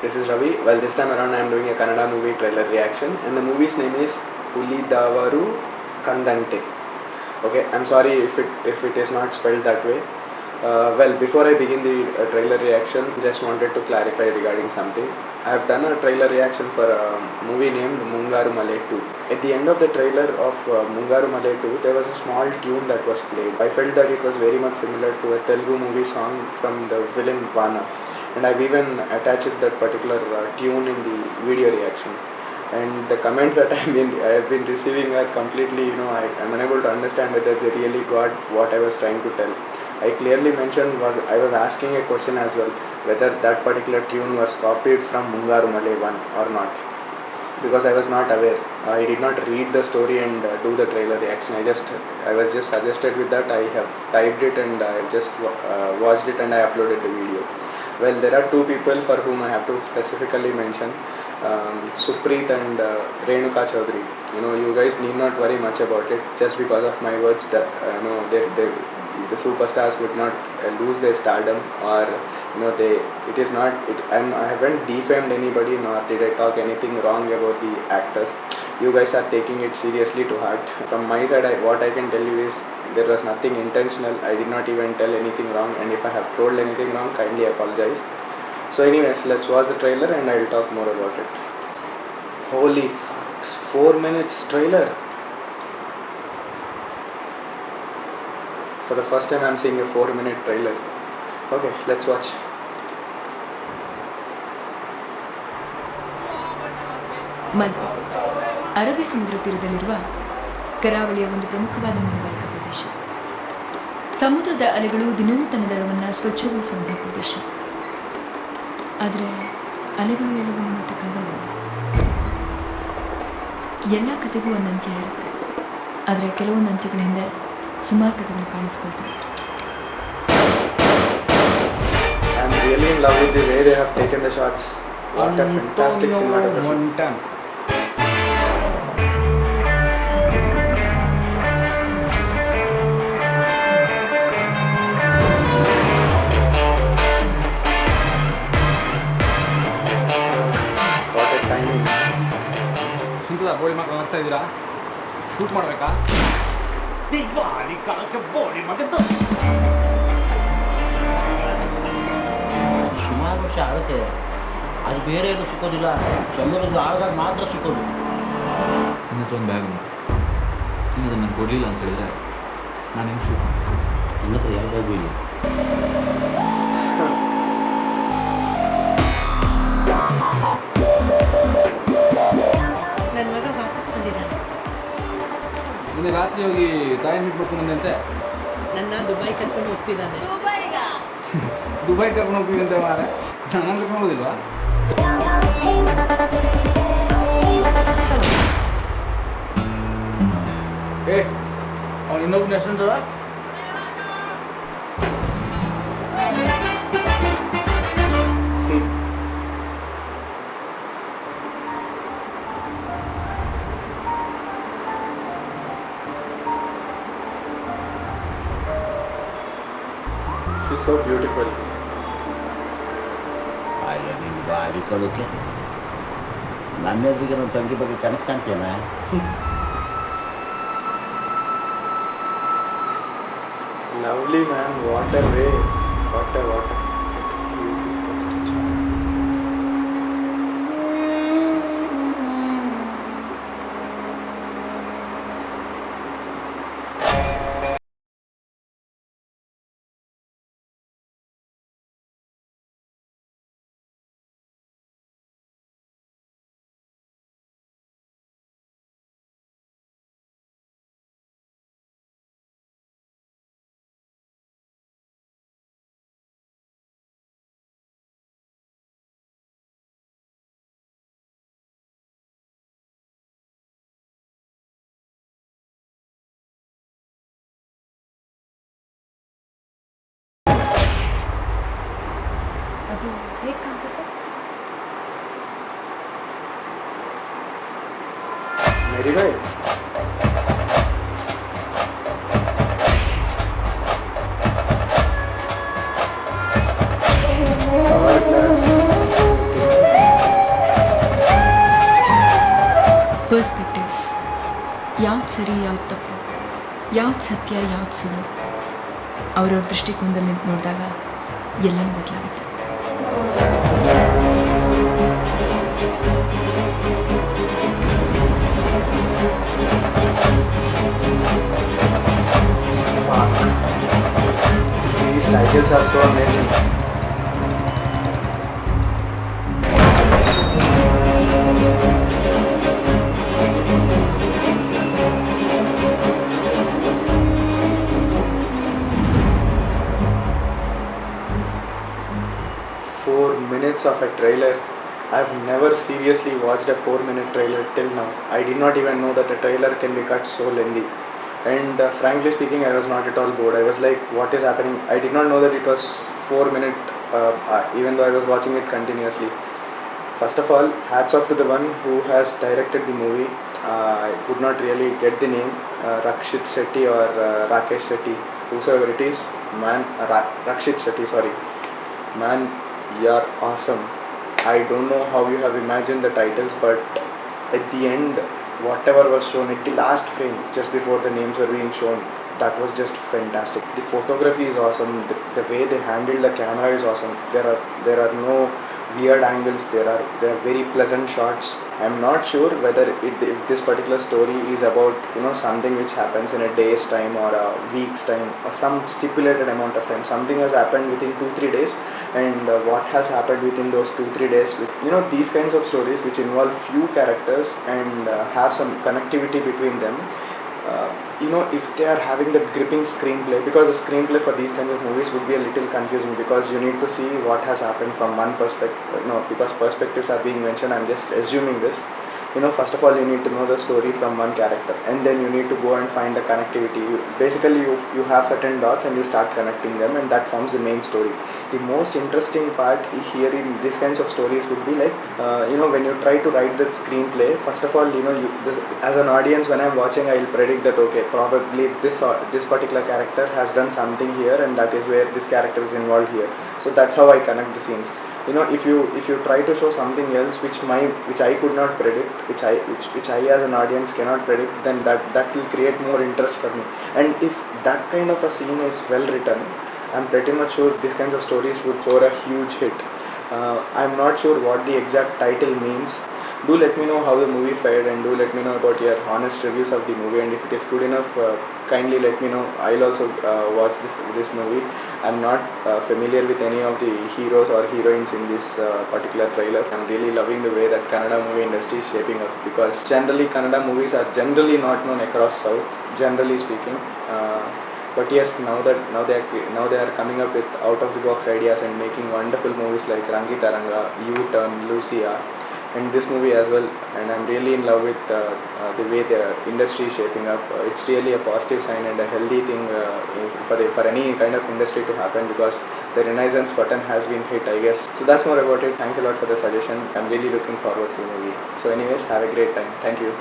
this is Ravi. Well, this time around I am doing a Kannada movie trailer reaction, and the movie's name is Ulidavaru Kandante. Okay, I'm sorry if it is not spelled that way. Well, before I begin the trailer reaction, just wanted to clarify regarding something. I have done a trailer reaction for a movie named Mungaru Male 2. At the end of the trailer of Mungaru Male 2, there was a small tune that was played. I felt that it was very much similar to a Telugu movie song from the villain Vana, and I've even attached that particular tune in the video reaction. And the comments that I have been receiving are completely, I'm unable to understand whether they really got what I was trying to tell. I clearly mentioned I was asking a question as well, whether that particular tune was copied from Mungaru Male 1 or not, because I was not aware. I did not read the story and do the trailer reaction. I was just suggested with that. I have typed it and I just watched it and I uploaded the video. Well, there are two people for whom I have to specifically mention, Supreet and Renuka Chaudhary. You guys need not worry much about it. Just because of my words, that the superstars would not lose their stardom, or I haven't defamed anybody, nor did I talk anything wrong about the actors. You guys are taking it seriously to heart. From my side, what I can tell you is there was nothing intentional. I did not even tell anything wrong, and if I have told anything wrong, kindly apologize. So anyways, let's watch the trailer and I'll talk more about it. Holy fuck, 4 minutes trailer. For the first time I'm seeing a 4-minute trailer. Okay, let's watch. Malpe ಅರಬ್ಬಿ ಸಮುದ್ರ ತೀರದಲ್ಲಿರುವ ಕರಾವಳಿಯ ಒಂದು ಪ್ರಮುಖವಾದ ಮೀನುಗಾರಿಕಾ ಪ್ರದೇಶ. ಸಮುದ್ರದ ಅಲೆಗಳು ದಿನವೂ ತನ್ನ ದಡವನ್ನು ಸ್ವಚ್ಛಗೊಳಿಸುವಂತಹ ಪ್ರದೇಶ. ಆದರೆ ಅಲೆಗಳು ಎಲ್ಲವನ್ನು ಮುಟ್ಟಕ್ಕಾಗಲ್ವಲ್ಲ. ಎಲ್ಲ ಕಥೆಗೂ ಒಂದು ಅಂತ್ಯ ಇರುತ್ತೆ, ಆದರೆ ಕೆಲವೊಂದು ಅಂತ್ಯಗಳ ಹಿಂದೆ ಸುಮಾರು ಕಥೆಗಳು ಕಾಣಿಸ್ಕೊಳ್ತವೆ. I'm really in love with the way they have taken the shots. What a fantastic cinematography. What a timing. Simple ಬೋಳಿ ಮಕ್ಕಳು ಹೋಗ್ತಾ ಇದ್ದೀರಾ? ಶೂಟ್ ಮಾಡಬೇಕಾ? ದಿವಾಲಿ ಕಾಲಕ್ಕೆ ಬೋಳಿ ಮಗದ್ದು ಸುಮಾರು ವರ್ಷ ಆಗುತ್ತೆ. ಅದು ಬೇರೆ ಏನು ಸಿಕ್ಕೋದಿಲ್ಲ, ಸಮುದ್ರದ ಆಳದಾಗ ಮಾತ್ರ ಸಿಕ್ಕೋದು. ನನ್ನ ಹತ್ರ ಒಂದು ಬ್ಯಾಗ್ ಉಂಟು. ನೀನು ಅದನ್ನು ನಾನು ಕೊಡಲಿಲ್ಲ ಅಂತ ಹೇಳಿದ್ರೆ ನಾನು ಹೆಂಗೆ ಶೂಟ್ ಮಾಡ್ತೀನಿ? ನನ್ನ ಹತ್ರ ಯಾವ ಬ್ಯಾಗು ಇಲ್ಲ. ನನ್ನ ಮಗ ವಾಪಸ್ ಬಂದಿದ್ದಾನೆ. ನಿನ್ನೆ ರಾತ್ರಿ ಹೋಗಿ ತಾಯಿ ಬಿಟ್ಬಿಟ್ಟು ಬಂದಂತೆ. ನನ್ನ ದುಬೈ ಕರ್ಕೊಂಡು ಹೋಗ್ತಿದ್ದಾನೆ. ದುಬೈ ಕರ್ಕೊಂಡು ಹೋಗ್ತಿದ್ದಂತೆ ಮಾರೆ. ನಾನು ಕರ್ಕೊಂಡು ಹೋಗೋದಿಲ್ವಾ? ಅವ್ನು ಇನ್ನೊಬ್ಬನ ಹೆಸರು ಸರ She's so beautiful. ಅಲ್ಲ ನೀನು ಬಾರಿ ಕಳೋಕೆ. ನನ್ನ ಎದುರಿಗೆ ನನ್ನ ತಂಗಿ ಬಗ್ಗೆ ಕನಸು ಕಾಣ್ತೇನೆ. Lovely man, what a way. What a ಅದು ಹೇಗೆ ಕಾಣಿಸುತ್ತೆ? मेरी भाई Our class. ಪರ್ಸ್ಪೆಕ್ಟಿವ್ಸ್, ಯಾವ್ದು ಸರಿ ಯಾವ್ದು ತಪ್ಪು, ಯಾವ್ದು ಸತ್ಯ ಯಾವ್ದು ಸುಳ್ಳು, ಅವ್ರವ್ರ ದೃಷ್ಟಿಕೋನದಲ್ಲಿ ನಿಂತು ನೋಡಿದಾಗ ಎಲ್ಲನೂ ಬದಲಾಗುತ್ತೆ. These titles are so amazing. Four minutes of a trailer. I've never seriously watched a 4-minute trailer till now. I did not even know that a trailer can be cut so lengthy. And frankly speaking, I was not at all bored. I was like, what is happening? I did not know that it was 4 minute, even though I was watching it continuously. First of all, hats off to the one who has directed the movie. I could not really get the name, Rakshit Shetty or Rakesh Shetty, whosoever it is. Man, Rakshit Shetty, sorry. Man, you're awesome. I don't know how you have imagined the titles, but at the end, whatever was shown at the last frame, just before the names were being shown, that was just fantastic. The photography is awesome. The way they handled the camera is awesome. There are no weird angles. There are very pleasant shots. I'm not sure whether if this particular story is about something which happens in a day's time or a week's time or some stipulated amount of time. Something has happened within 2-3 days, and what has happened within those 2-3 days. These kinds of stories which involve few characters and have some connectivity between them. If they are having that gripping screenplay, because the screenplay for these kinds of movies would be a little confusing because you need to see what has happened from one perspective, because perspectives are being mentioned. I'm just assuming this. First of all, you need to know the story from one character, and then you need to go and find the connectivity. You have certain dots and you start connecting them, and that forms the main story. The most interesting part here in these kinds of stories would be like, when you try to write that screenplay, first of all, as an audience, when I'm watching, I'll predict that, okay, probably this particular character has done something here, and that is where this character is involved here. So that's how I connect the scenes. If you try to show something else which I could not predict, which I as an audience cannot predict, then that will create more interest for me. And if that kind of a scene is well written, I'm pretty much sure these kinds of stories would score a huge hit. I'm not sure what the exact title means. Do let me know how the movie fared, and do let me know about your honest reviews of the movie, and if it is good enough, kindly let me know. I'll also watch this movie. I'm not familiar with any of the heroes or heroines in this particular trailer. I'm really loving the way that Kannada movie industry is shaping up, because generally Kannada movies are generally not known across South, generally speaking. But yes, now they are coming up with out of the box ideas and making wonderful movies like Rangita Ranga, U-Turn, Lucia, and this movie as well. And I'm really in love with the way the industry is shaping up. It's really a positive sign and a healthy thing for any kind of industry to happen, because the renaissance button has been hit, I guess. So that's more about it. Thanks a lot for the suggestion. I'm really looking forward to the movie. So anyways, have a great time. Thank you.